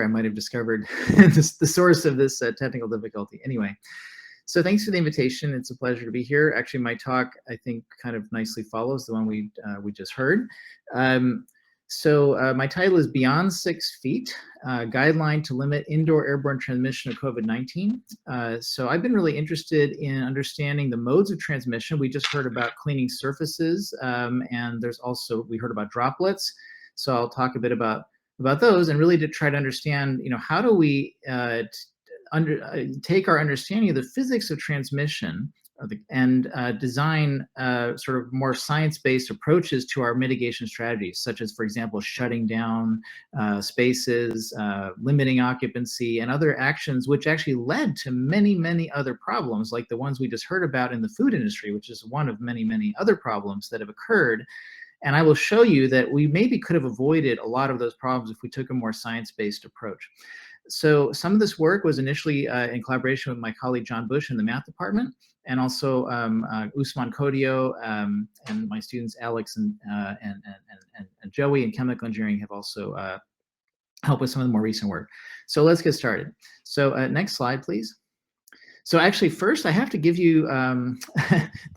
I might have discovered the source of this technical difficulty. Anyway, so thanks for the invitation. It's a pleasure to be here. Actually, my talk, I think, kind of nicely follows the one we just heard. My title is Beyond 6 Feet, Guideline to Limit Indoor Airborne Transmission of COVID-19. So I've been really interested in understanding the modes of transmission. We just heard about cleaning surfaces, and there's also, we heard about droplets. So I'll talk a bit about those, and really to try to understand, how do we take our understanding of the physics of transmission and design sort of more science-based approaches to our mitigation strategies, such as, for example, shutting down spaces, limiting occupancy, and other actions which actually led to many, many other problems, like the ones we just heard about in the food industry, which is one of many, many other problems that have occurred. And I will show you that we maybe could have avoided a lot of those problems if we took a more science-based approach. So some of this work was initially in collaboration with my colleague John Bush in the math department, and also Usman Kodio and my students Alex and Joey in chemical engineering have also helped with some of the more recent work. So let's get started. So next slide, please. So actually, first, I have to give you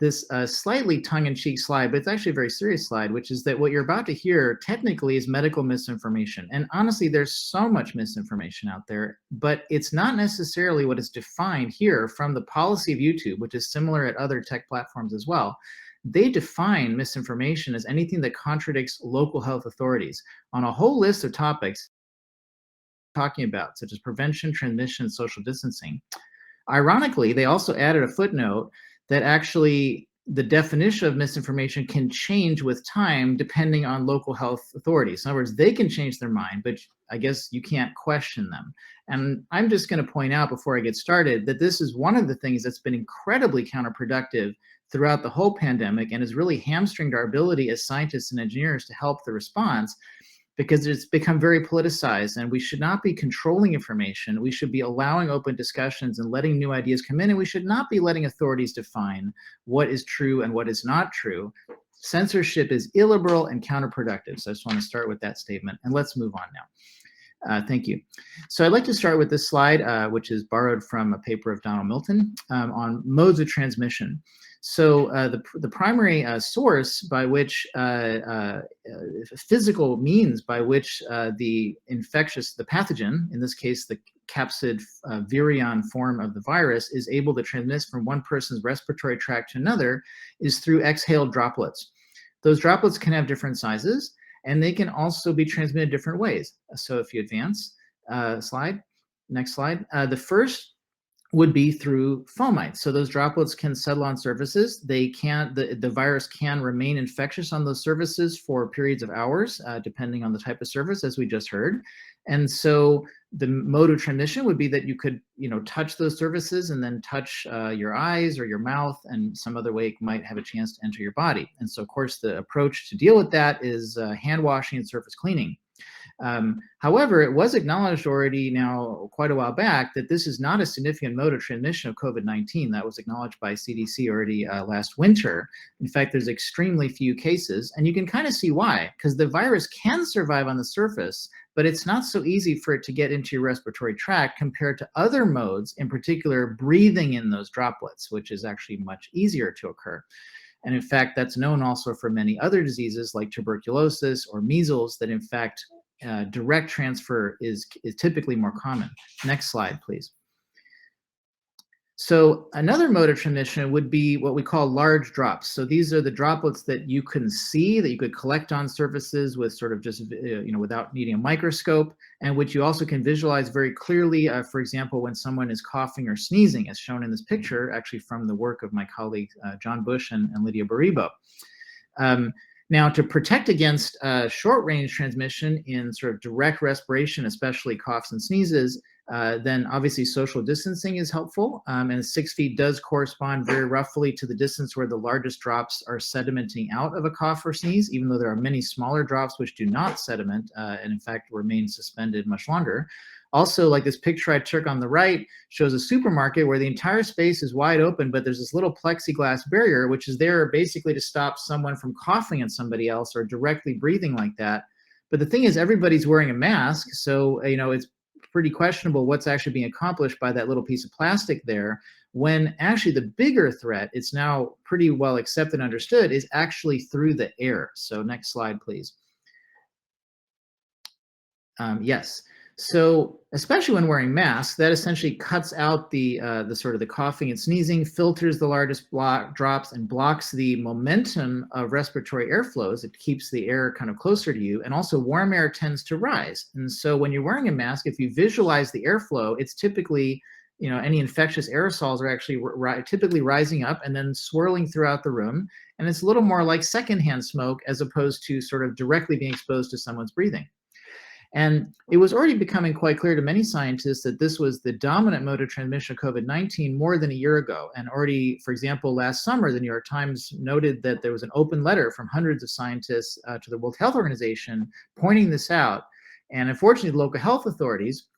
this slightly tongue-in-cheek slide, but it's actually a very serious slide, which is that what you're about to hear technically is medical misinformation. And honestly, there's so much misinformation out there, but it's not necessarily what is defined here from the policy of YouTube, which is similar at other tech platforms as well. They define misinformation as anything that contradicts local health authorities on a whole list of topics talking about, such as prevention, transmission, and social distancing. Ironically, they also added a footnote that actually the definition of misinformation can change with time depending on local health authorities. In other words, they can change their mind, but I guess you can't question them. And I'm just going to point out before I get started that this is one of the things that's been incredibly counterproductive throughout the whole pandemic and has really hamstringed our ability as scientists and engineers to help the response, because it's become very politicized, and we should not be controlling information. We should be allowing open discussions and letting new ideas come in, and we should not be letting authorities define what is true and what is not true. Censorship is illiberal and counterproductive. So I just want to start with that statement, and let's move on now. Thank you. So I'd like to start with this slide, which is borrowed from a paper of Donald Milton on modes of transmission. So the primary source by which physical means by which the pathogen, in this case the capsid virion form of the virus, is able to transmit from one person's respiratory tract to another is through exhaled droplets. Those droplets can have different sizes, and they can also be transmitted different ways. So if you advance next slide, the first would be through fomites. So those droplets can settle on surfaces. The virus can remain infectious on those surfaces for periods of hours, depending on the type of surface, as we just heard. And so the mode of transmission would be that you could, touch those surfaces and then touch your eyes or your mouth, and some other way it might have a chance to enter your body. And so, of course, the approach to deal with that is hand washing and surface cleaning. However, it was acknowledged already now quite a while back that this is not a significant mode of transmission of COVID-19. That was acknowledged by CDC already last winter. In fact, there's extremely few cases, and you can kind of see why, because the virus can survive on the surface, but it's not so easy for it to get into your respiratory tract compared to other modes, in particular breathing in those droplets, which is actually much easier to occur. And in fact, that's known also for many other diseases like tuberculosis or measles, that in fact direct transfer is typically more common. Next slide, please. So another mode of transmission would be what we call large drops. So these are the droplets that you can see, that you could collect on surfaces with sort of just, without needing a microscope, and which you also can visualize very clearly, for example, when someone is coughing or sneezing, as shown in this picture, actually from the work of my colleague, John Bush and Lydia Baribo. Now, to protect against short-range transmission in sort of direct respiration, especially coughs and sneezes, then obviously social distancing is helpful. And 6 feet does correspond very roughly to the distance where the largest drops are sedimenting out of a cough or sneeze, even though there are many smaller drops which do not sediment and in fact remain suspended much longer. Also, like this picture I took on the right shows a supermarket where the entire space is wide open, but there's this little plexiglass barrier, which is there basically to stop someone from coughing at somebody else or directly breathing like that. But the thing is, everybody's wearing a mask, so it's pretty questionable what's actually being accomplished by that little piece of plastic there, when actually the bigger threat, it's now pretty well accepted and understood, is actually through the air. So next slide, please. Yes. So especially when wearing masks, that essentially cuts out the sort of the coughing and sneezing, filters the largest drops, and blocks the momentum of respiratory airflows. It keeps the air kind of closer to you, and also warm air tends to rise. And so when you're wearing a mask, if you visualize the airflow, it's typically, any infectious aerosols are actually typically rising up and then swirling throughout the room. And it's a little more like secondhand smoke as opposed to sort of directly being exposed to someone's breathing. And it was already becoming quite clear to many scientists that this was the dominant mode of transmission of COVID-19 more than a year ago. And already, for example, last summer, the New York Times noted that there was an open letter from hundreds of scientists to the World Health Organization pointing this out. And unfortunately, local health authorities,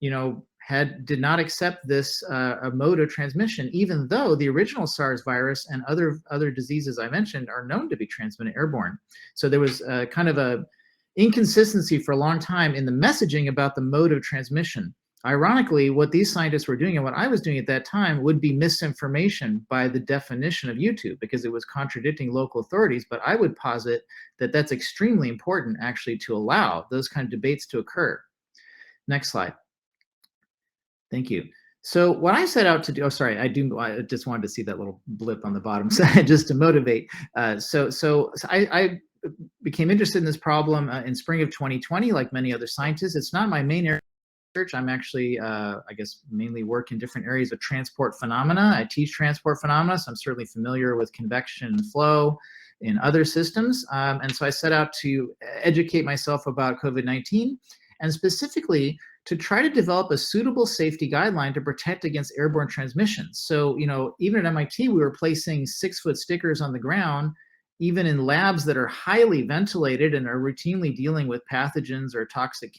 did not accept this mode of transmission, even though the original SARS virus and other diseases I mentioned are known to be transmitted airborne. So there was kind of a inconsistency for a long time in the messaging about the mode of transmission. Ironically, what these scientists were doing and what I was doing at that time would be misinformation by the definition of YouTube, because it was contradicting local authorities. But I would posit that that's extremely important, actually, to allow those kind of debates to occur. Next slide. Thank you. So what I set out to do, I just wanted to see that little blip on the bottom side just to motivate. So I became interested in this problem in spring of 2020, like many other scientists. It's not my main area of research. I'm actually, mainly work in different areas of transport phenomena. I teach transport phenomena, so I'm certainly familiar with convection and flow in other systems. And so I set out to educate myself about COVID-19, and specifically to try to develop a suitable safety guideline to protect against airborne transmissions. So, even at MIT, we were placing 6-foot stickers on the ground, even in labs that are highly ventilated and are routinely dealing with pathogens or toxic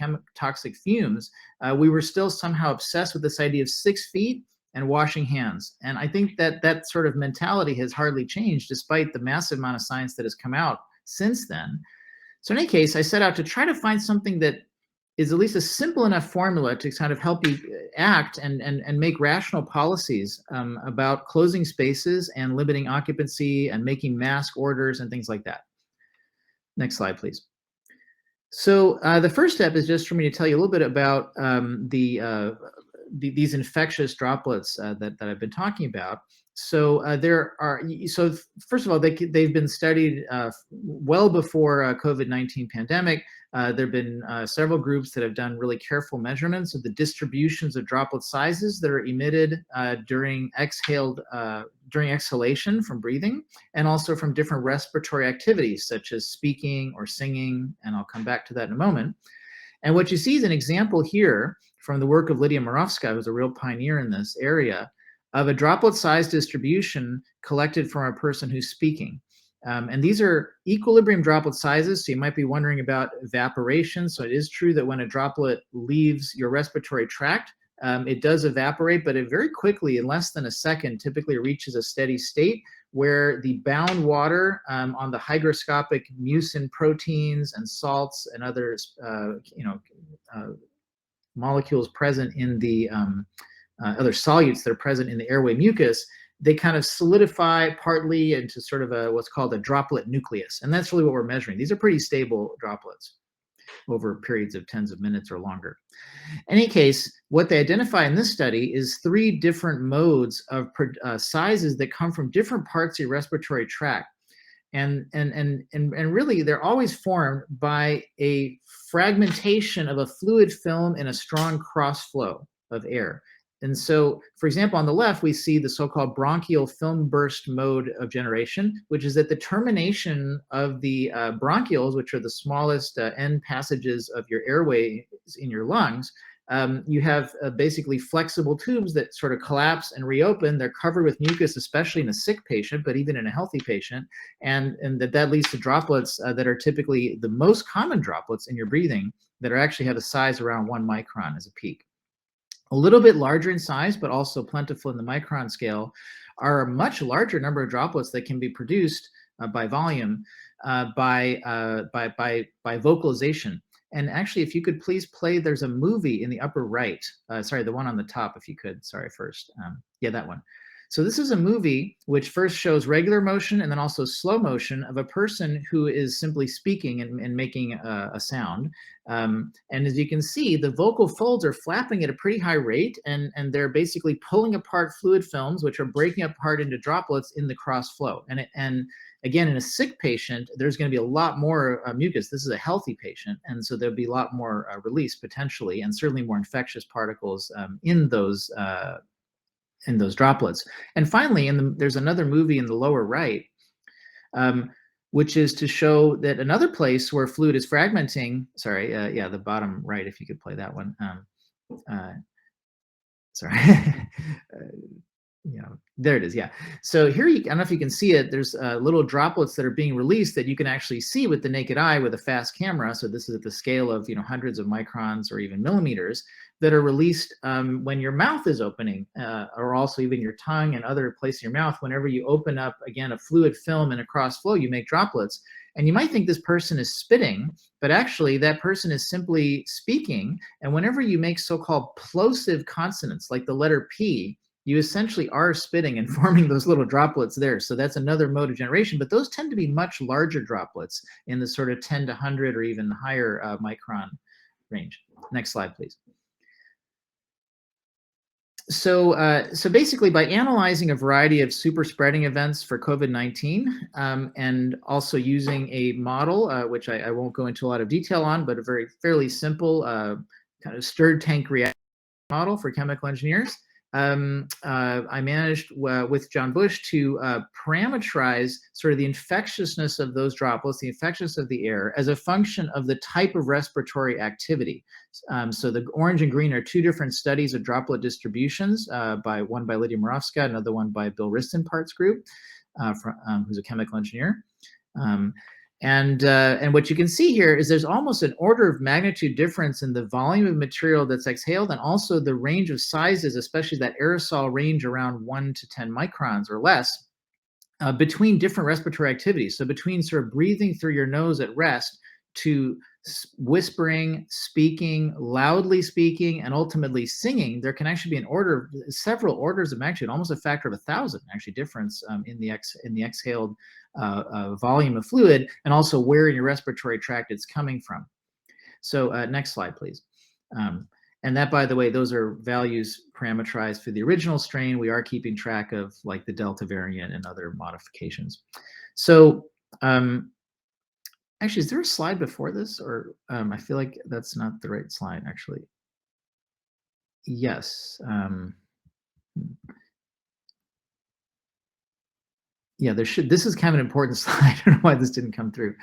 fumes. We were still somehow obsessed with this idea of 6 feet and washing hands. And I think that sort of mentality has hardly changed, despite the massive amount of science that has come out since then. So in any case, I set out to try to find something that is at least a simple enough formula to kind of help you act and make rational policies about closing spaces and limiting occupancy and making mask orders and things like that. Next slide, please. So the first step is just for me to tell you a little bit about these infectious droplets that I've been talking about. So first of all, they've been studied well before COVID-19 pandemic. There have been several groups that have done really careful measurements of the distributions of droplet sizes that are emitted during exhalation from breathing, and also from different respiratory activities such as speaking or singing, and I'll come back to that in a moment. And what you see is an example here from the work of Lydia Moravska, who's a real pioneer in this area, of a droplet size distribution collected from a person who's speaking. And these are equilibrium droplet sizes, so you might be wondering about evaporation. So it is true that when a droplet leaves your respiratory tract, it does evaporate, but it very quickly, in less than a second, typically reaches a steady state where the bound water on the hygroscopic mucin proteins and salts and other molecules present in the other solutes that are present in the airway mucus, they kind of solidify partly into sort of what's called a droplet nucleus. And that's really what we're measuring. These are pretty stable droplets over periods of tens of minutes or longer. In any case, what they identify in this study is 3 different modes of sizes that come from different parts of your respiratory tract. And really, they're always formed by a fragmentation of a fluid film in a strong cross flow of air. And so, for example, on the left, we see the so-called bronchial film burst mode of generation, which is at the termination of the bronchioles, which are the smallest end passages of your airway in your lungs. You have basically flexible tubes that sort of collapse and reopen. They're covered with mucus, especially in a sick patient, but even in a healthy patient. And that leads to droplets that are typically the most common droplets in your breathing that actually have a size around 1 micron as a peak. A little bit larger in size, but also plentiful in the micron scale, are a much larger number of droplets that can be produced by volume by vocalization. And actually, if you could please play, there's a movie in the upper right. Sorry, the one on the top, if you could. Sorry, first. Yeah, that one. So this is a movie which first shows regular motion and then also slow motion of a person who is simply speaking and making a sound. And as you can see, the vocal folds are flapping at a pretty high rate, and they're basically pulling apart fluid films, which are breaking apart into droplets in the cross flow. And again, in a sick patient, there's going to be a lot more mucus. This is a healthy patient, and so there'll be a lot more release potentially, and certainly more infectious particles in those droplets. And finally, there's another movie in the lower right, which is to show that another place where fluid is fragmenting. Sorry, yeah, the bottom right, if you could play that one. Sorry. There it is. Yeah. So here, I don't know if you can see it. There's little droplets that are being released that you can actually see with the naked eye with a fast camera. So this is at the scale of hundreds of microns or even millimeters that are released when your mouth is opening, or also even your tongue and other places in your mouth. Whenever you open up, again, a fluid film in a cross flow, you make droplets. And you might think this person is spitting, but actually that person is simply speaking. And whenever you make so-called plosive consonants, like the letter P, you essentially are spitting and forming those little droplets there. So that's another mode of generation, but those tend to be much larger droplets in the sort of 10 to 100 or even higher micron range. Next slide, please. So basically, by analyzing a variety of super spreading events for COVID-19 and also using a model, which I won't go into a lot of detail on, but a fairly simple kind of stirred tank reaction model for chemical engineers, I managed with John Bush to parameterize sort of the infectiousness of those droplets, the infectiousness of the air, as a function of the type of respiratory activity. So the orange and green are two different studies of droplet distributions, one by Lydia Moravska, another one by Bill Ristenpart's group, who's a chemical engineer. And what you can see here is there's almost an order of magnitude difference in the volume of material that's exhaled, and also the range of sizes, especially that aerosol range around 1 to 10 microns or less, between different respiratory activities. So between sort of breathing through your nose at rest to whispering, speaking, loudly speaking, and ultimately singing, there can actually be several orders of magnitude, almost a factor of 1,000 actually difference in the exhaled volume of fluid, and also where in your respiratory tract it's coming from. So next slide, please. And that, by the way, those are values parameterized for the original strain. We are keeping track of like the Delta variant and other modifications. So actually, is there a slide before this, or I feel like that's not the right slide, actually. Yes. Yeah, there should. This is kind of an important slide. I don't know why this didn't come through.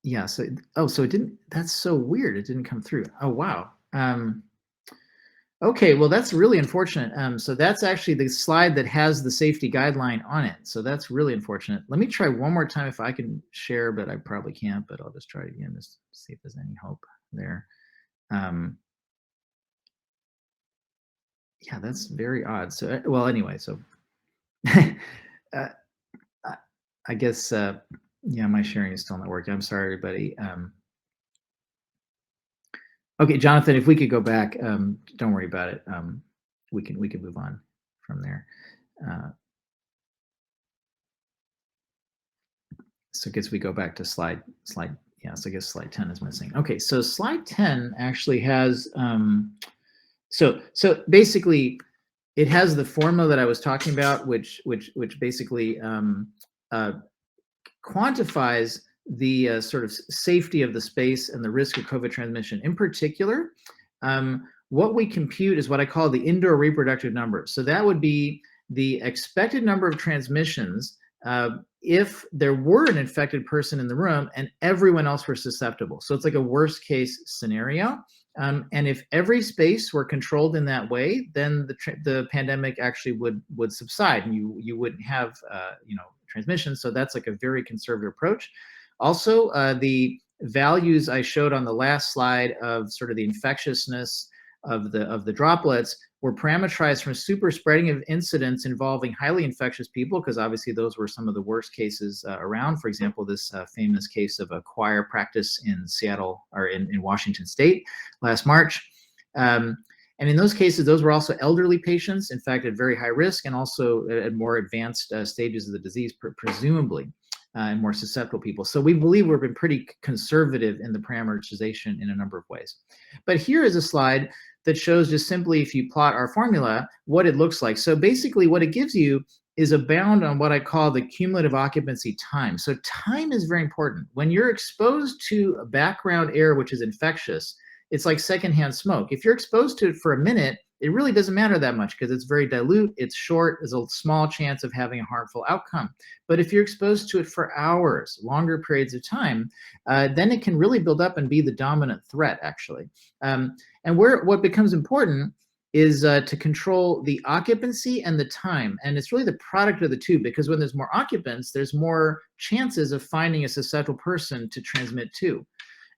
Yeah, so so it didn't. That's so weird. It didn't come through. Oh wow. Okay, well that's really unfortunate. So that's actually the slide that has the safety guideline on it. So that's really unfortunate. Let me try one more time if I can share, but I probably can't. But I'll just try it again, just to see if there's any hope there. Yeah, that's very odd. So well, anyway, so I guess yeah, my sharing is still not working. I'm sorry, everybody. Okay, Jonathan, if we could go back, don't worry about it. We can move on from there. So I guess we go back to slide. Yeah, so I guess slide 10 is missing. Okay, so slide 10 actually has so basically it has the formula that I was talking about, which basically quantifies the sort of safety of the space and the risk of COVID transmission. In particular, what we compute is what I call the indoor reproductive number. So that would be the expected number of transmissions if there were an infected person in the room and everyone else were susceptible. So it's like a worst case scenario. And if every space were controlled in that way, then the pandemic actually would subside, and you wouldn't have transmission. So that's like a very conservative approach. Also, the values I showed on the last slide of sort of the infectiousness of the droplets were parameterized from super spreading of incidents involving highly infectious people, because obviously those were some of the worst cases around. For example, this famous case of a choir practice in Seattle, or in Washington State last March. And in those cases, those were also elderly patients, in fact, at very high risk, and also at more advanced stages of the disease, presumably, and more susceptible people. So we believe we've been pretty conservative in the parameterization in a number of ways. But here is a slide that shows just simply, if you plot our formula, what it looks like. So basically what it gives you is a bound on what I call the cumulative occupancy time. So time is very important. When you're exposed to a background air which is infectious, it's like secondhand smoke. If you're exposed to it for a minute, it really doesn't matter that much because it's very dilute, it's short, there's a small chance of having a harmful outcome. But if you're exposed to it for hours, longer periods of time, then it can really build up and be the dominant threat, actually. And what becomes important is to control the occupancy and the time. And it's really the product of the two, because when there's more occupants, there's more chances of finding a susceptible person to transmit to.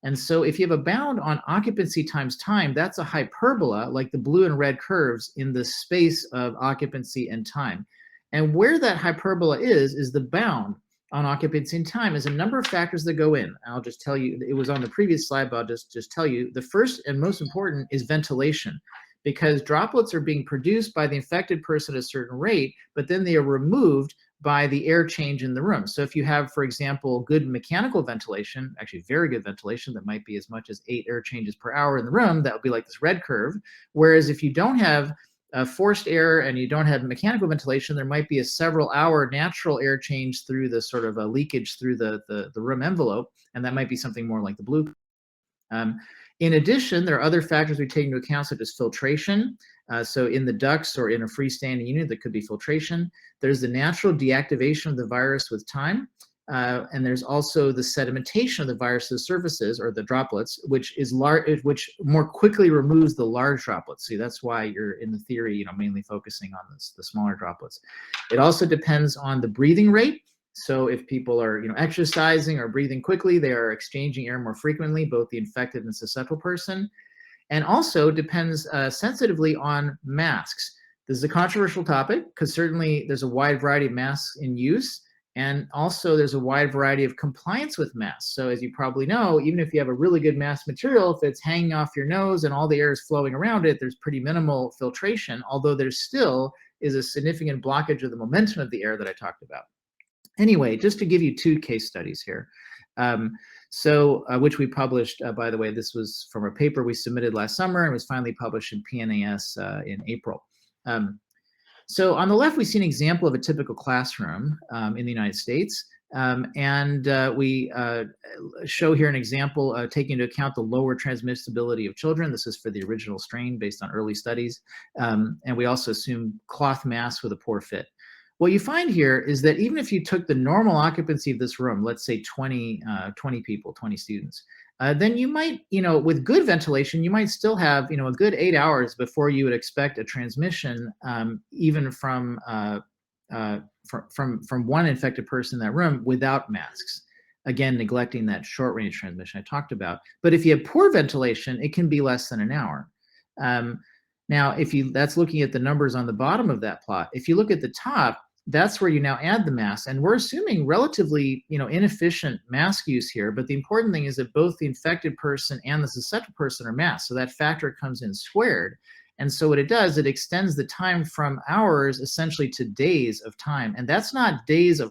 And so if you have a bound on occupancy times time, that's a hyperbola, like the blue and red curves in the space of occupancy and time. And where that hyperbola is the bound on occupancy and time. Is a number of factors that go in. I'll just tell you, it was on the previous slide, but I'll just tell you, the first and most important is ventilation, because droplets are being produced by the infected person at a certain rate, but then they are removed by the air change in the room. So if you have, for example, good mechanical ventilation, actually very good ventilation, that might be as much as 8 air changes per hour in the room, that would be like this red curve. Whereas if you don't have forced air and you don't have mechanical ventilation, there might be a several-hour natural air change through the sort of a leakage through the room envelope, and that might be something more like the blue. In addition, there are other factors we take into account, such as filtration. So in the ducts or in a freestanding unit, there could be filtration. There's the natural deactivation of the virus with time. And there's also the sedimentation of the virus's surfaces, or the droplets, which more quickly removes the large droplets. See, that's why you're, in the theory, mainly focusing on the smaller droplets. It also depends on the breathing rate. So if people are, exercising or breathing quickly, they are exchanging air more frequently, both the infected and susceptible person. And also depends sensitively on masks. This is a controversial topic because certainly there's a wide variety of masks in use, and also there's a wide variety of compliance with masks. So as you probably know, even if you have a really good mask material, if it's hanging off your nose and all the air is flowing around it, there's pretty minimal filtration, although there still is a significant blockage of the momentum of the air that I talked about. Anyway, just to give you 2 case studies here, which we published, by the way, this was from a paper we submitted last summer and was finally published in PNAS in April. So on the left, we see an example of a typical classroom in the United States. We show here an example taking into account the lower transmissibility of children. This is for the original strain based on early studies. And we also assume cloth masks with a poor fit. What you find here is that even if you took the normal occupancy of this room, let's say 20 people, 20 students, then you might, with good ventilation, you might still have, a good 8 hours before you would expect a transmission, even from one infected person in that room without masks. Again, neglecting that short range transmission I talked about. But if you have poor ventilation, it can be less than an hour. Now, that's looking at the numbers on the bottom of that plot. If you look at the top, that's where you now add the masks, and we're assuming relatively, inefficient mask use here. But the important thing is that both the infected person and the susceptible person are masked, so that factor comes in squared. And so what it does, it extends the time from hours essentially to days of time, and that's not days of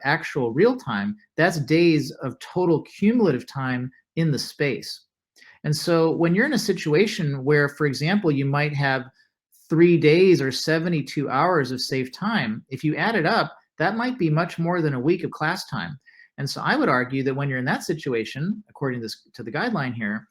actual real time. That's days of total cumulative time in the space. And so when you're in a situation where, for example, you might have 3 days or 72 hours of safe time, if you add it up, that might be much more than a week of class time. And so I would argue that when you're in that situation, according to the guideline here,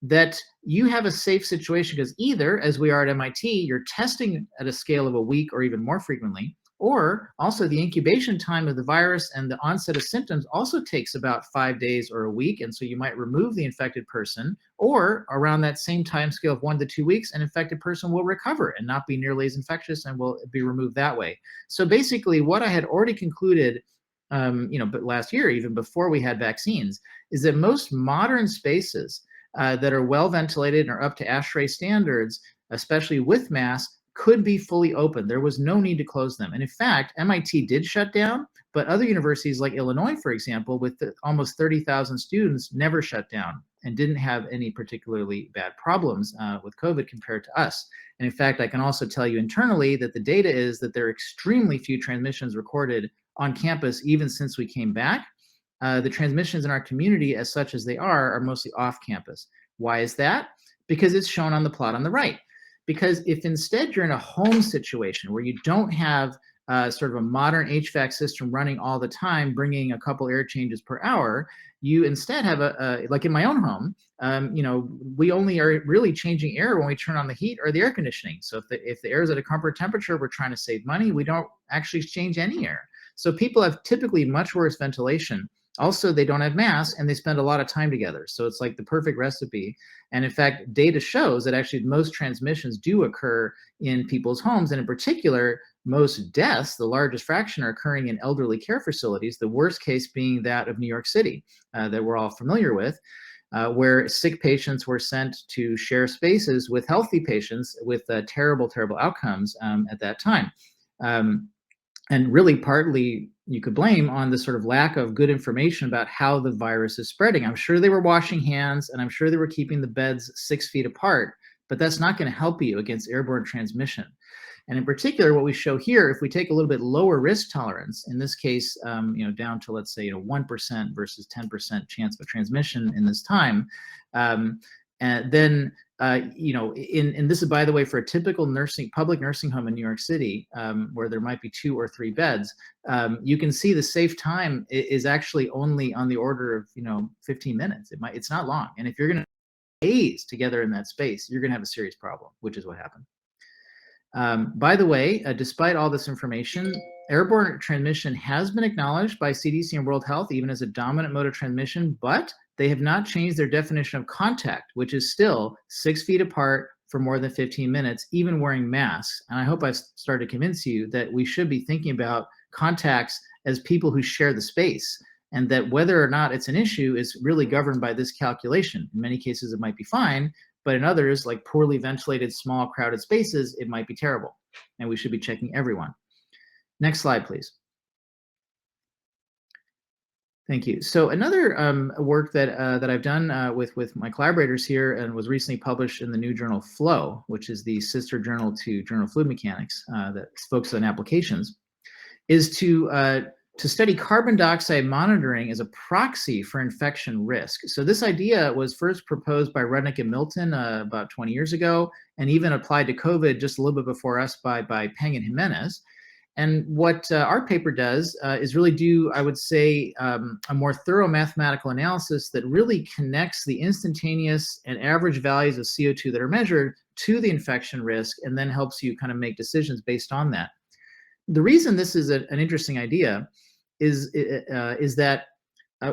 that you have a safe situation because either, as we are at MIT, you're testing at a scale of a week or even more frequently, or also the incubation time of the virus and the onset of symptoms also takes about 5 days or a week. And so you might remove the infected person, or around that same time scale of 1 to 2 weeks, an infected person will recover and not be nearly as infectious and will be removed that way. So basically what I had already concluded, but last year, even before we had vaccines, is that most modern spaces that are well ventilated and are up to AIChE standards especially with masks, could be fully open. There was no need to close them. And in fact, MIT did shut down, but other universities like Illinois, for example, with almost 30,000 students, never shut down and didn't have any particularly bad problems with COVID compared to us. And in fact, I can also tell you internally that the data is that there are extremely few transmissions recorded on campus, even since we came back. The transmissions in our community, as such as they are mostly off campus. Why is that? Because it's shown on the plot on the right. Because if instead you're in a home situation where you don't have sort of a modern HVAC system running all the time, bringing a couple air changes per hour, you instead have like in my own home, we only are really changing air when we turn on the heat or the air conditioning. So if the air is at a comfort temperature, we're trying to save money. We don't actually change any air. So people have typically much worse ventilation. Also, they don't have masks and they spend a lot of time together. So it's like the perfect recipe. And in fact, data shows that actually most transmissions do occur in people's homes. And in particular, most deaths, the largest fraction, are occurring in elderly care facilities, the worst case being that of New York City that we're all familiar with, where sick patients were sent to share spaces with healthy patients with terrible, terrible outcomes at that time. And really partly you could blame on the sort of lack of good information about how the virus is spreading. I'm sure they were washing hands and I'm sure they were keeping the beds 6 feet apart, but that's not going to help you against airborne transmission. And in particular, what we show here, if we take a little bit lower risk tolerance, in this case, down to, let's say, 1% versus 10% chance of transmission in this time, and then and this is, by the way, for a typical public nursing home in New York City, where there might be 2 or 3 beds, you can see the safe time is actually only on the order of 15 minutes. It's not long, and if you're going to days together in that space, you're going to have a serious problem, which is what happened. By the way, despite all this information, airborne transmission has been acknowledged by CDC and World Health even as a dominant mode of transmission, but they have not changed their definition of contact, which is still 6 feet apart for more than 15 minutes, even wearing masks. And I hope I've started to convince you that we should be thinking about contacts as people who share the space, and that whether or not it's an issue is really governed by this calculation. In many cases, it might be fine, but in others, like poorly ventilated, small, crowded spaces, it might be terrible. And we should be checking everyone. Next slide, please. Thank you. So another work that I've done with my collaborators here and was recently published in the new journal Flow, which is the sister journal to Journal of Fluid Mechanics that focuses on applications, is to study carbon dioxide monitoring as a proxy for infection risk. So this idea was first proposed by Rudnick and Milton about 20 years ago, and even applied to COVID just a little bit before us by Peng and Jimenez. And what our paper does is really do, I would say, a more thorough mathematical analysis that really connects the instantaneous and average values of CO2 that are measured to the infection risk, and then helps you kind of make decisions based on that. The reason this is an interesting idea is that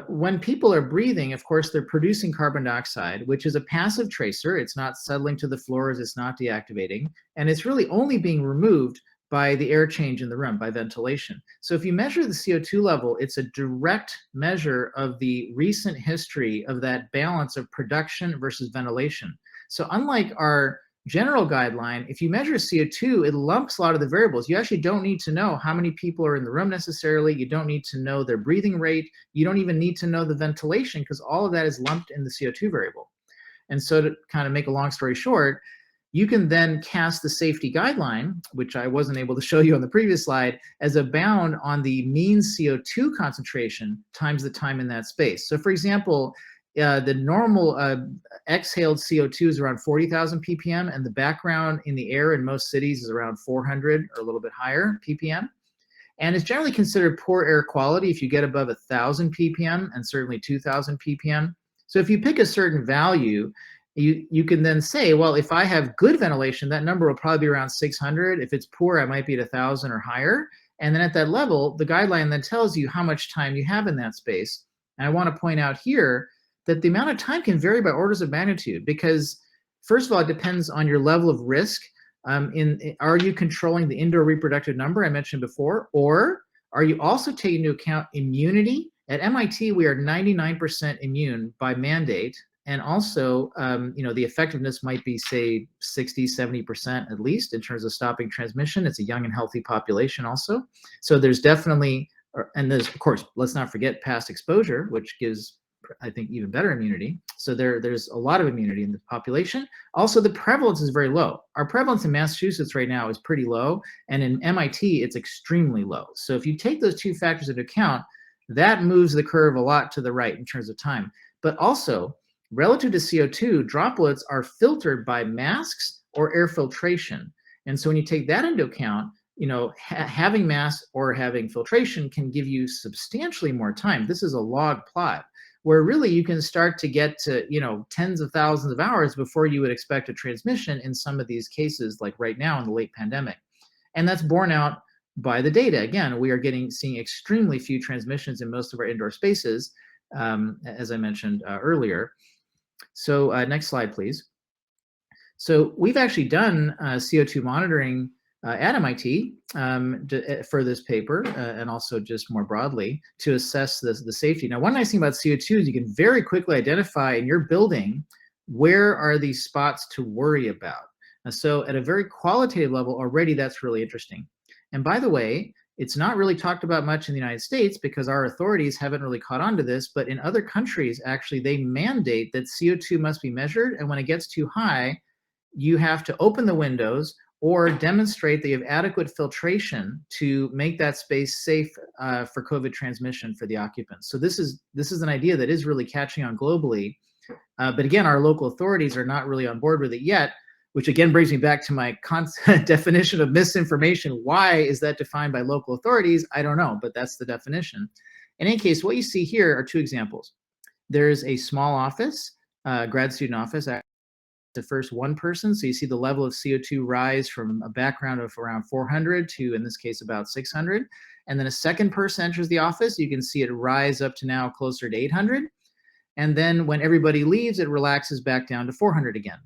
when people are breathing, of course, they're producing carbon dioxide, which is a passive tracer. It's not settling to the floors, it's not deactivating, and it's really only being removed by the air change in the room, by ventilation. So if you measure the CO2 level, it's a direct measure of the recent history of that balance of production versus ventilation. So unlike our general guideline, if you measure CO2, it lumps a lot of the variables. You actually don't need to know how many people are in the room necessarily. You don't need to know their breathing rate. You don't even need to know the ventilation, because all of that is lumped in the CO2 variable. And so to kind of make a long story short, you can then cast the safety guideline, which I wasn't able to show you on the previous slide, as a bound on the mean CO2 concentration times the time in that space. So for example, the normal exhaled CO2 is around 40,000 ppm, and the background in the air in most cities is around 400 or a little bit higher ppm. And it's generally considered poor air quality if you get above 1,000 ppm and certainly 2,000 ppm. So if you pick a certain value, you can then say, well, if I have good ventilation, that number will probably be around 600. If it's poor, I might be at 1,000 or higher. And then at that level, the guideline then tells you how much time you have in that space. And I want to point out here that the amount of time can vary by orders of magnitude, because first of all, it depends on your level of risk. Are you controlling the indoor reproductive number I mentioned before, or are you also taking into account immunity? At MIT, we are 99% immune by mandate And also, the effectiveness might be, say, 60, 70% at least in terms of stopping transmission. It's a young and healthy population also. So there's definitely, and there's, of course, let's not forget past exposure, which gives, I think, even better immunity. So there's a lot of immunity in the population. Also, the prevalence is very low. Our prevalence in Massachusetts right now is pretty low, and in MIT, it's extremely low. So if you take those two factors into account, that moves the curve a lot to the right in terms of time. But also, relative to CO2, droplets are filtered by masks or air filtration. And so when you take that into account, having masks or having filtration can give you substantially more time. This is a log plot where really you can start to get to, tens of thousands of hours before you would expect a transmission in some of these cases, like right now in the late pandemic. And that's borne out by the data. Again, we are seeing extremely few transmissions in most of our indoor spaces, as I mentioned earlier. So next slide, please. So we've actually done CO2 monitoring at MIT for this paper, and also just more broadly to assess the safety. Now, one nice thing about CO2 is you can very quickly identify in your building where are these spots to worry about. So at a very qualitative level already, that's really interesting. And by the way, it's not really talked about much in the United States because our authorities haven't really caught on to this, but in other countries, actually, they mandate that CO2 must be measured, and when it gets too high, you have to open the windows or demonstrate that you have adequate filtration to make that space safe for COVID transmission for the occupants. So this is an idea that is really catching on globally. But again, our local authorities are not really on board with it yet, which again brings me back to my definition of misinformation. Why is that defined by local authorities? I don't know, but that's the definition. In any case, what you see here are two examples. There's a small office, grad student office, the first one person. So you see the level of CO2 rise from a background of around 400 to, in this case, about 600. And then a second person enters the office. You can see it rise up to now closer to 800. And then when everybody leaves, it relaxes back down to 400 again.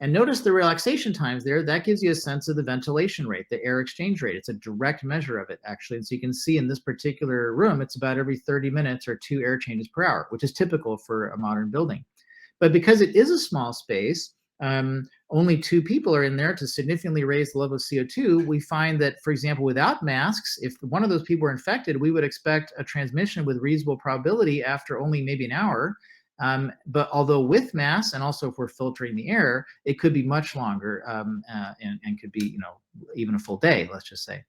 And notice the relaxation times there. That gives you a sense of the ventilation rate, the air exchange rate. It's a direct measure of it, actually. And so you can see in this particular room, it's about every 30 minutes or 2 air changes per hour, which is typical for a modern building. But because it is a small space, only 2 people are in there to significantly raise the level of CO2. We find that, for example, without masks, if one of those people were infected, we would expect a transmission with reasonable probability after only maybe an hour. But although with masks, and also if we're filtering the air, it could be much longer and could be, even a full day, let's just say.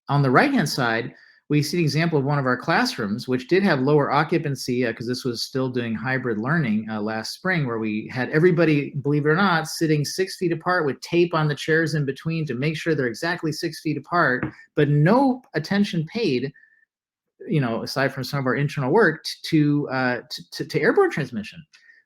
On the right-hand side, we see an example of one of our classrooms, which did have lower occupancy because this was still doing hybrid learning last spring, where we had everybody, believe it or not, sitting 6 feet apart with tape on the chairs in between to make sure they're exactly 6 feet apart, but no attention paid, aside from some of our internal work, to airborne transmission.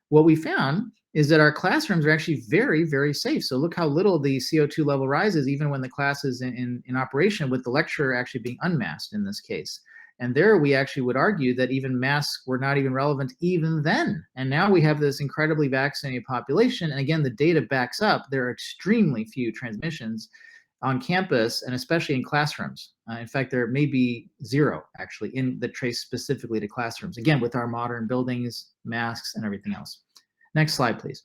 What we found is that our classrooms are actually very, very safe. So look how little the CO2 level rises, even when the class is in operation, with the lecturer actually being unmasked in this case. And there we actually would argue that even masks were not even relevant even then. And now we have this incredibly vaccinated population. And again, the data backs up. There are extremely few transmissions on campus, and especially in classrooms. In fact, there may be 0 actually in the trace specifically to classrooms. Again, with our modern buildings, masks, and everything else. Next slide, please.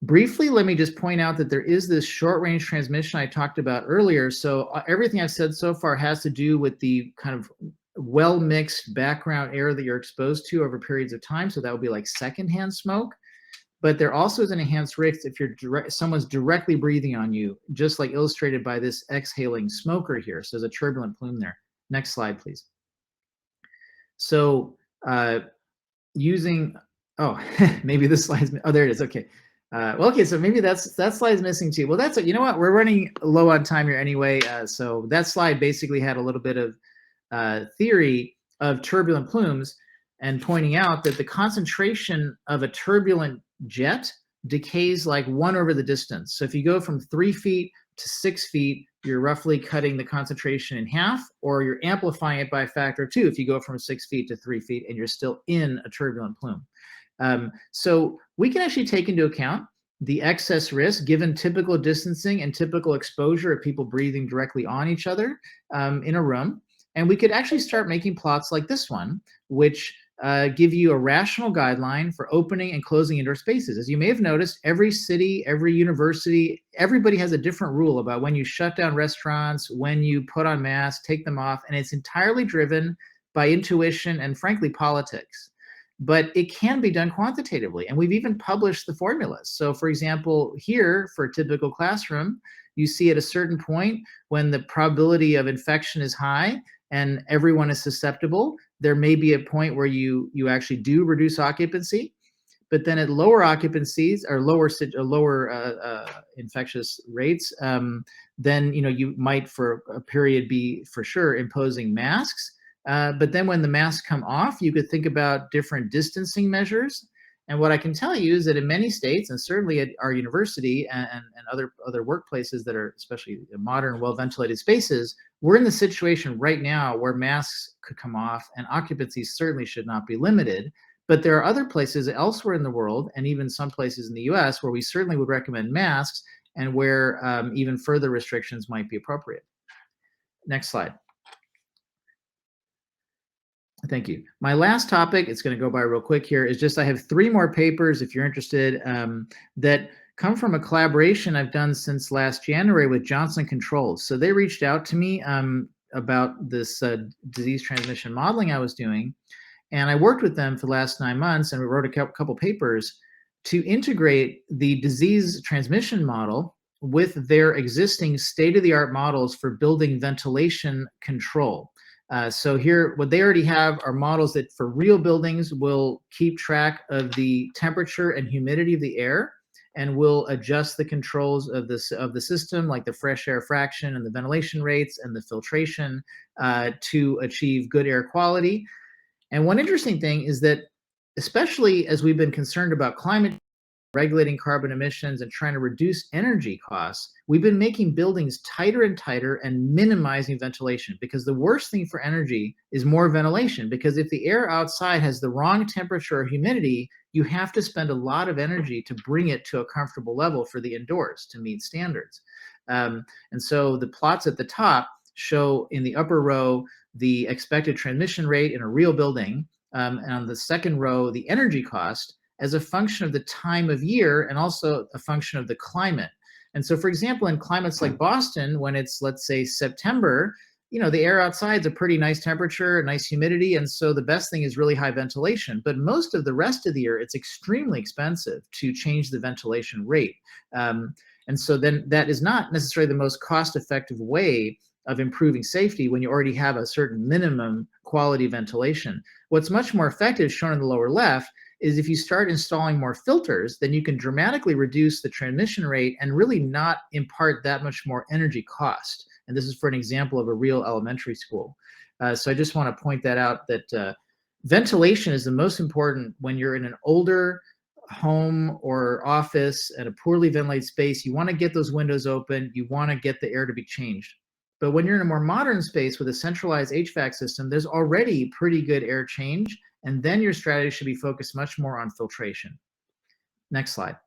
Briefly, let me just point out that there is this short-range transmission I talked about earlier. So everything I've said so far has to do with the kind of well-mixed background air that you're exposed to over periods of time. So that would be like secondhand smoke. But there also is an enhanced risk if someone's directly breathing on you, just like illustrated by this exhaling smoker here. So there's a turbulent plume there. Next slide, please. So maybe this slide's, there it is, okay. So maybe that slide's missing too. Well, you know what, we're running low on time here anyway. So that slide basically had a little bit of theory of turbulent plumes and pointing out that the concentration of a turbulent jet decays like 1 over the distance. So if you go from 3 feet to 6 feet, you're roughly cutting the concentration in half, or you're amplifying it by a factor of 2 if you go from 6 feet to 3 feet and you're still in a turbulent plume. So we can actually take into account the excess risk given typical distancing and typical exposure of people breathing directly on each other in a room. And we could actually start making plots like this one, which give you a rational guideline for opening and closing indoor spaces. As you may have noticed, every city, every university, everybody has a different rule about when you shut down restaurants, when you put on masks, take them off, and it's entirely driven by intuition and, frankly, politics. But it can be done quantitatively, and we've even published the formulas. So, for example, here for a typical classroom, you see at a certain point when the probability of infection is high and everyone is susceptible, there may be a point where you actually do reduce occupancy. But then at lower occupancies or lower infectious rates, then you might for a period be for sure imposing masks. But then when the masks come off, you could think about different distancing measures. And what I can tell you is that in many states, and certainly at our university and other workplaces that are especially modern, well-ventilated spaces, we're in the situation right now where masks could come off and occupancy certainly should not be limited. But there are other places elsewhere in the world, and even some places in the US, where we certainly would recommend masks and where even further restrictions might be appropriate. Next slide. Thank you. My last topic, it's going to go by real quick here, is just I have 3 more papers, if you're interested, that come from a collaboration I've done since last January with Johnson Controls. So they reached out to me about this disease transmission modeling I was doing, and I worked with them for the last 9 months, and we wrote a couple papers to integrate the disease transmission model with their existing state-of-the-art models for building ventilation control. So here, what they already have are models that for real buildings will keep track of the temperature and humidity of the air and will adjust the controls of the system, like the fresh air fraction and the ventilation rates and the filtration to achieve good air quality. And one interesting thing is that, especially as we've been concerned about climate, regulating carbon emissions and trying to reduce energy costs, we've been making buildings tighter and tighter and minimizing ventilation, because the worst thing for energy is more ventilation. Because if the air outside has the wrong temperature or humidity, you have to spend a lot of energy to bring it to a comfortable level for the indoors to meet standards. And so the plots at the top show in the upper row the expected transmission rate in a real building, and on the second row the energy cost, as a function of the time of year and also a function of the climate. And so, for example, in climates like Boston, when it's, let's say, September, the air outside is a pretty nice temperature, nice humidity, and so the best thing is really high ventilation. But most of the rest of the year, it's extremely expensive to change the ventilation rate. And so then that is not necessarily the most cost-effective way of improving safety when you already have a certain minimum quality ventilation. What's much more effective, shown in the lower left, is if you start installing more filters, then you can dramatically reduce the transmission rate and really not impart that much more energy cost. And this is for an example of a real elementary school. So I just want to point that out, that ventilation is the most important when you're in an older home or office at a poorly ventilated space. You want to get those windows open. You want to get the air to be changed. But when you're in a more modern space with a centralized HVAC system, there's already pretty good air change. And then your strategy should be focused much more on filtration. Next slide.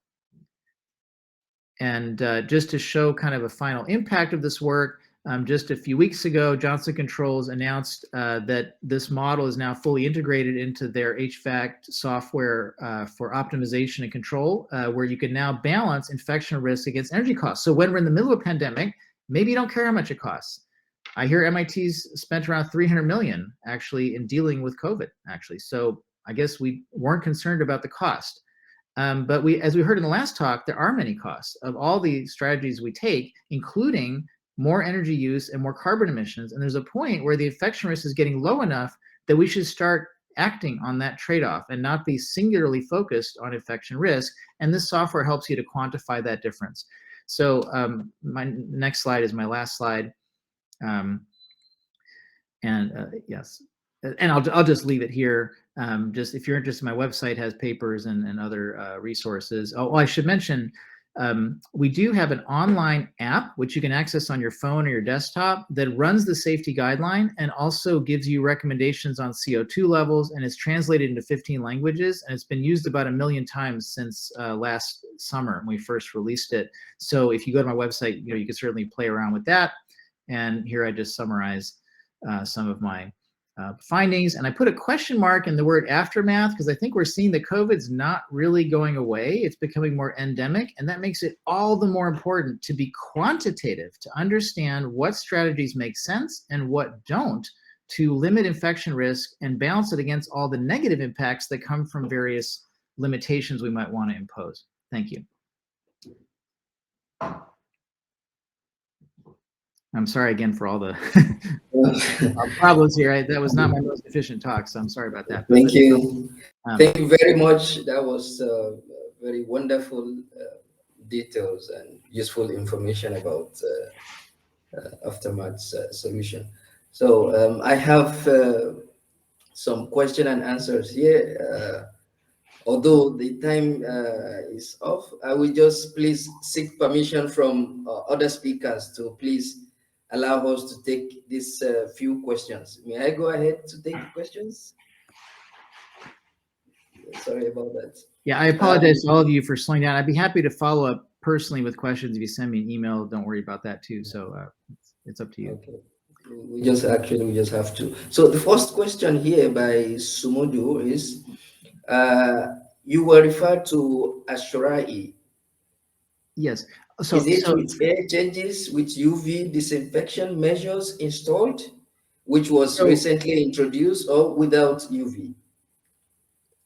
And just to show kind of a final impact of this work, just a few weeks ago, Johnson Controls announced that this model is now fully integrated into their HVAC software for optimization and control, where you can now balance infection risk against energy costs. So when we're in the middle of a pandemic, maybe you don't care how much it costs. I hear MIT's spent around 300 million actually in dealing with COVID, actually. So I guess we weren't concerned about the cost. But as we heard in the last talk, there are many costs of all the strategies we take, including more energy use and more carbon emissions. And there's a point where the infection risk is getting low enough that we should start acting on that trade-off and not be singularly focused on infection risk. And this software helps you to quantify that difference. So my next slide is my last slide. Yes, and I'll just leave it here. Just if you're interested, my website has papers and other resources. Oh, I should mention, we do have an online app which you can access on your phone or your desktop that runs the safety guideline and also gives you recommendations on CO2 levels, and it's translated into 15 languages, and it's been used about 1 million times since last summer when we first released it. So if you go to my website, you can certainly play around with that. And here I just summarize some of my findings. And I put a question mark in the word aftermath because I think we're seeing that COVID's not really going away. It's becoming more endemic, and that makes it all the more important to be quantitative, to understand what strategies make sense and what don't, to limit infection risk and balance it against all the negative impacts that come from various limitations we might want to impose. Thank you. I'm sorry again for all the problems here. That was not my most efficient talk, so I'm sorry about that. Thank you. Thank you very much. That was very wonderful details and useful information about aftermath solution. So I have some question and answers here. Although the time is off, I will just please seek permission from other speakers to please allow us to take these few questions. May I go ahead to take the questions? Sorry about that. Yeah, I apologize to all of you for slowing down. I'd be happy to follow up personally with questions if you send me an email. Don't worry about that too. So it's up to you. Okay. We just have to. So the first question here by Sumodu is, you were referred to AIChE. Yes. So is it with air changes with UV disinfection measures installed, which was recently introduced, or without UV?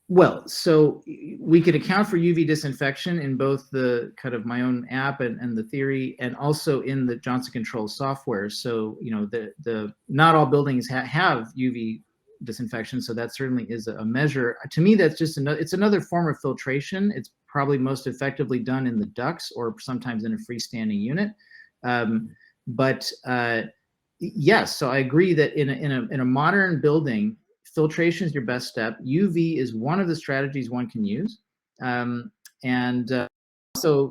Well, so we could account for UV disinfection in both the kind of my own app and the theory, and also in the Johnson Controls software. So, you know, the not all buildings have UV disinfection, so that certainly is a measure. To me, that's just it's another form of filtration. It's probably most effectively done in the ducts or sometimes in a freestanding unit. Yes, so I agree that in a modern building, filtration is your best step. UV is one of the strategies one can use, so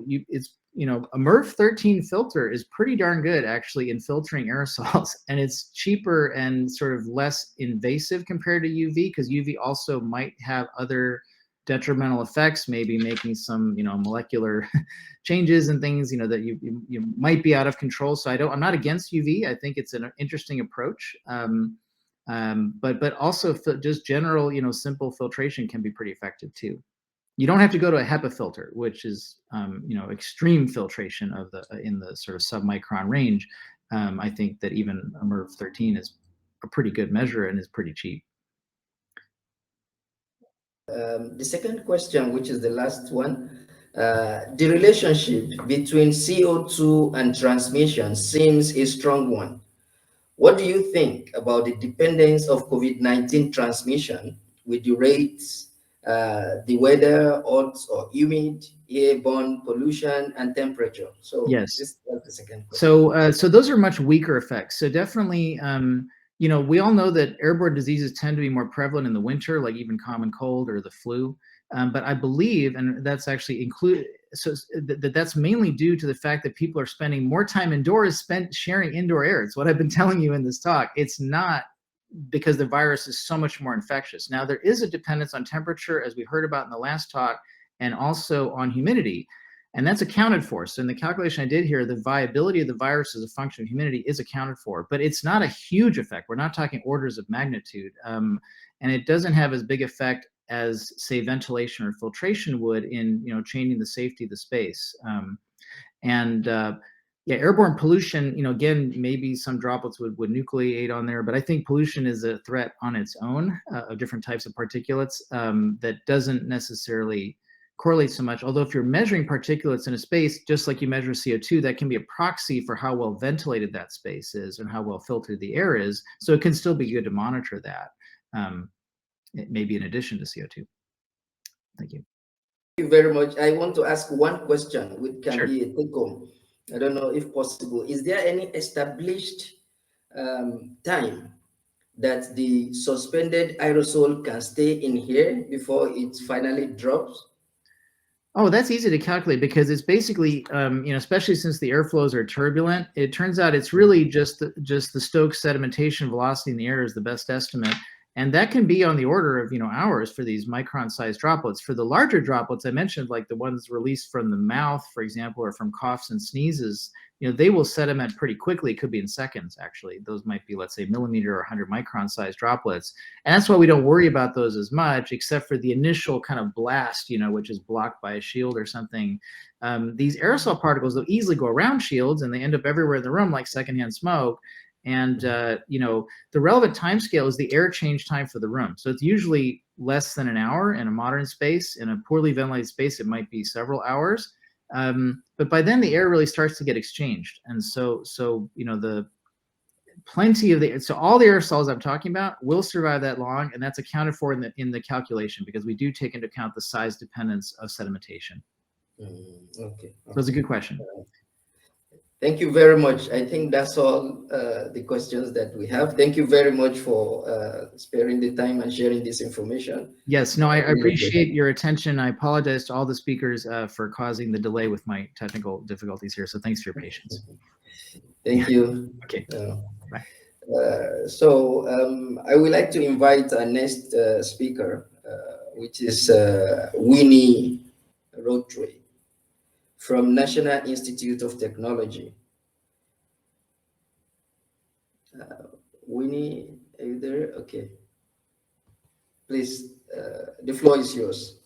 it's, you know, a MERV 13 filter is pretty darn good actually in filtering aerosols, and it's cheaper and sort of less invasive compared to UV, because UV also might have other detrimental effects, maybe making some, you know, molecular changes and things, you know, that you might be out of control. So I'm not against UV. I think it's an interesting approach. But also just general, you know, simple filtration can be pretty effective too. You don't have to go to a HEPA filter, which is, you know, extreme filtration of in the sort of submicron range. I think that even a MERV 13 is a pretty good measure and is pretty cheap. The second question, which is the last one, the relationship between CO2 and transmission seems a strong one. What do you think about the dependence of COVID-19 transmission with the rates, the weather, hot or humid, airborne pollution, and temperature? So yes, this was the second question. So those are much weaker effects. So definitely, you know, we all know that airborne diseases tend to be more prevalent in the winter, like even common cold or the flu. But I believe, and that's actually included, so that's mainly due to the fact that people are spending more time indoors, sharing indoor air. It's what I've been telling you in this talk. It's not because the virus is so much more infectious. Now, there is a dependence on temperature, as we heard about in the last talk, and also on humidity. And that's accounted for. So in the calculation I did here, the viability of the virus as a function of humidity is accounted for, but it's not a huge effect. We're not talking orders of magnitude. And it doesn't have as big effect as, say, ventilation or filtration would in, you know, changing the safety of the space. Yeah, airborne pollution, you know, again, maybe some droplets would nucleate on there, but I think pollution is a threat on its own of different types of particulates that doesn't necessarily correlate so much. Although if you're measuring particulates in a space, just like you measure CO2, that can be a proxy for how well ventilated that space is and how well filtered the air is. So it can still be good to monitor that. It may be in addition to CO2. Thank you. Thank you very much. I want to ask one question, which can be a take-home. I don't know if possible. Is there any established time that the suspended aerosol can stay in here before it finally drops? Oh, that's easy to calculate because it's basically, you know, especially since the airflows are turbulent, it turns out it's really just the Stokes sedimentation velocity in the air is the best estimate. And that can be on the order of, hours for these micron-sized droplets. For the larger droplets I mentioned, like the ones released from the mouth, for example, or from coughs and sneezes, they will sediment pretty quickly. It could be in seconds, actually. Those might be, let's say, millimeter or 100 micron-sized droplets. And that's why we don't worry about those as much, except for the initial kind of blast, which is blocked by a shield or something. These aerosol particles, they'll easily go around shields, and they end up everywhere in the room like secondhand smoke. And, the relevant time scale is the air change time for the room. So it's usually less than an hour in a modern space. In a poorly ventilated space, it might be several hours. But by then the air really starts to get exchanged. And so the plenty of so all the aerosols I'm talking about will survive that long, and that's accounted for in the calculation, because we do take into account the size dependence of sedimentation. Okay. So it's a good question. Thank you very much. I think that's all the questions that we have. Thank you very much for sparing the time and sharing this information. Yes, no, I appreciate your attention. I apologize to all the speakers for causing the delay with my technical difficulties here. So thanks for your patience. Thank you. Okay. Bye. So I would like to invite our next speaker, which is Winnie Rotary from National Institute of Technology. Winnie, are you there? Okay. Please, the floor is yours.